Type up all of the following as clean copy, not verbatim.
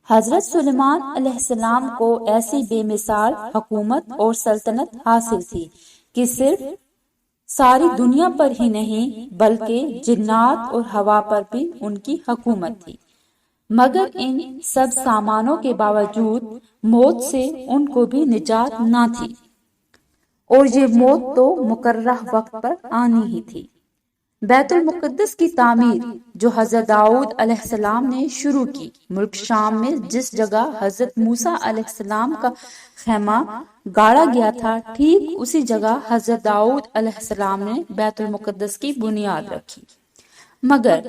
حضرت سلیمان علیہ السلام کو ایسی بے مثال حکومت اور سلطنت حاصل تھی کہ صرف ساری دنیا پر ہی نہیں بلکہ جنات اور ہوا پر بھی ان کی حکومت تھی، مگر ان سب سامانوں کے باوجود موت سے ان کو بھی نجات نہ تھی، اور یہ موت تو مقررہ وقت پر آنی ہی تھی۔ بیت المقدس کی تعمیر جو حضرت داؤد علیہ السلام نے شروع کی، ملک شام میں جس جگہ حضرت موسیٰ علیہ السلام کا خیمہ گاڑا گیا تھا، ٹھیک اسی جگہ حضرت داؤد علیہ السلام نے بیت المقدس کی بنیاد رکھی۔ مگر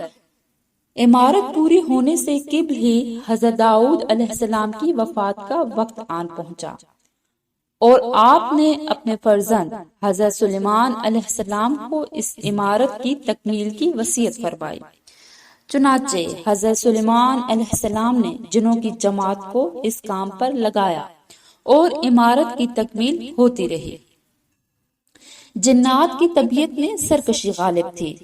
عمارت پوری ہونے سے قبل ہی حضرت داؤد علیہ السلام کی وفات کا وقت آن پہنچا، اور آپ نے اپنے فرزند حضرت سلیمان علیہ السلام کو اس عمارت کی تکمیل کی وصیت فرمائی۔ چنانچہ حضرت سلیمان علیہ السلام نے جنوں کی جماعت کو اس کام پر لگایا اور عمارت کی تکمیل ہوتی رہی۔ جنات کی طبیعت میں سرکشی غالب تھی۔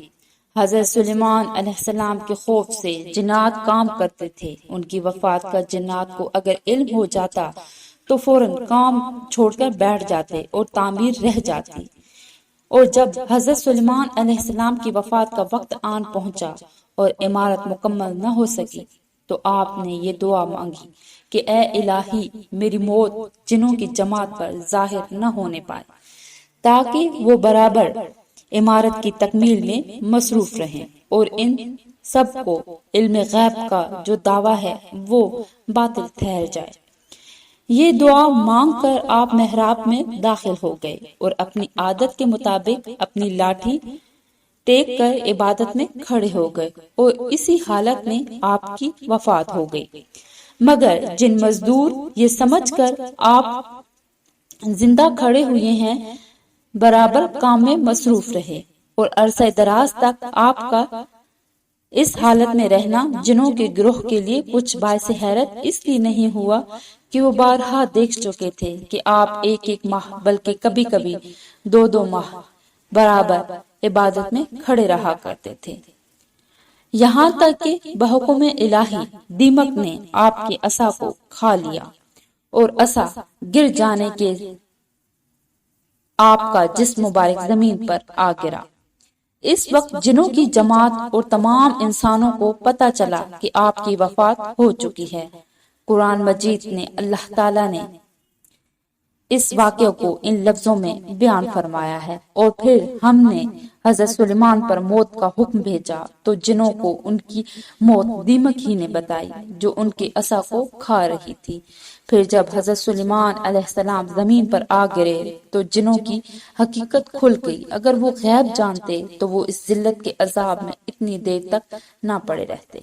حضرت سلیمان علیہ السلام کے خوف سے جنات کام کرتے تھے۔ ان کی وفات کا جنات کو اگر علم ہو جاتا تو فوراً کام چھوڑ کر بیٹھ جاتے اور تعمیر رہ جاتی، اور جب حضرت سلیمان علیہ السلام کی وفات کا وقت آن پہنچا اور عمارت مکمل نہ ہو سکی تو آپ نے یہ دعا مانگی کہ اے الہی، میری موت جنوں کی جماعت پر ظاہر نہ ہونے پائے، تاکہ وہ برابر عمارت کی تکمیل میں مصروف رہیں اور ان سب کو علم غیب کا جو دعویٰ ہے وہ باطل ٹھہر جائے۔ یہ دعا مانگ کر آپ محراب میں داخل ہو گئے اور اپنی عادت کے مطابق اپنی لاٹھی ٹیک کر عبادت میں کھڑے ہو گئے، اور اسی حالت میں آپ کی وفات ہو گئی۔ مگر جن مزدور یہ سمجھ کر آپ زندہ کھڑے ہوئے ہیں برابر کام میں مصروف رہے، اور عرصہ دراز تک آپ کا اس حالت میں رہنا جنوں کے گروہ کے لیے کچھ باعث حیرت اس لیے نہیں ہوا کہ وہ بارہا دیکھ چکے تھے کہ آپ ایک ماہ بلکہ کبھی کبھی 2 ماہ برابر عبادت میں کھڑے رہا کرتے تھے، یہاں تک کہ بحکم الہی دیمک نے آپ کے عصا کو کھا لیا اور عصا گر جانے کے آپ کا جسم مبارک زمین پر آ گرا۔ اس وقت جنوں کی جماعت اور تمام انسانوں کو پتہ چلا کہ آپ کی وفات ہو چکی ہے۔ قرآن مجید نے اللہ تعالیٰ نے اس واقعے کو ان لفظوں میں بیان فرمایا ہے، اور پھر ہم نے حضرت سلیمان پر موت کا حکم بھیجا تو جنوں کو ان کی موت دیمک ہی نے بتائی جو ان کے عصا کو کھا رہی تھی۔ پھر جب حضرت سلیمان علیہ السلام زمین پر آ گرے تو جنوں کی حقیقت کھل گئی۔ اگر وہ غیب جانتے تو وہ اس ذلت کے عذاب میں اتنی دیر تک نہ پڑے رہتے۔